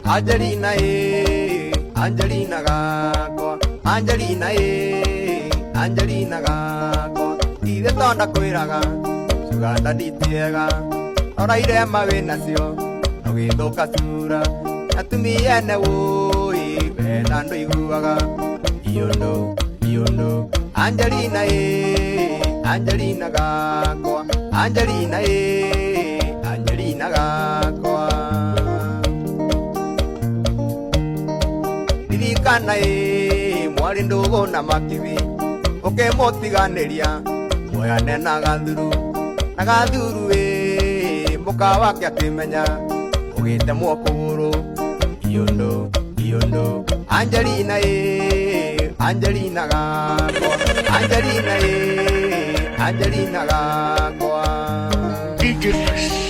Angelina Angelina gakwa Angelina Angelina gakwa ithe tonda kwiraga cuganda nditiega oraire mawe nacio nogithuka cura atumia ene woi bena andu iguaga iondo Angelina Angelina gakwa Angelina Angelina gakwa ririkana mwari ndugu na makibi ukimutiganiria moyane na gathuru muka wake akimenya ugitemwo kuguru iondo Angelina Angelina gakwa Angelina Angelina gakwa DJ Fresh.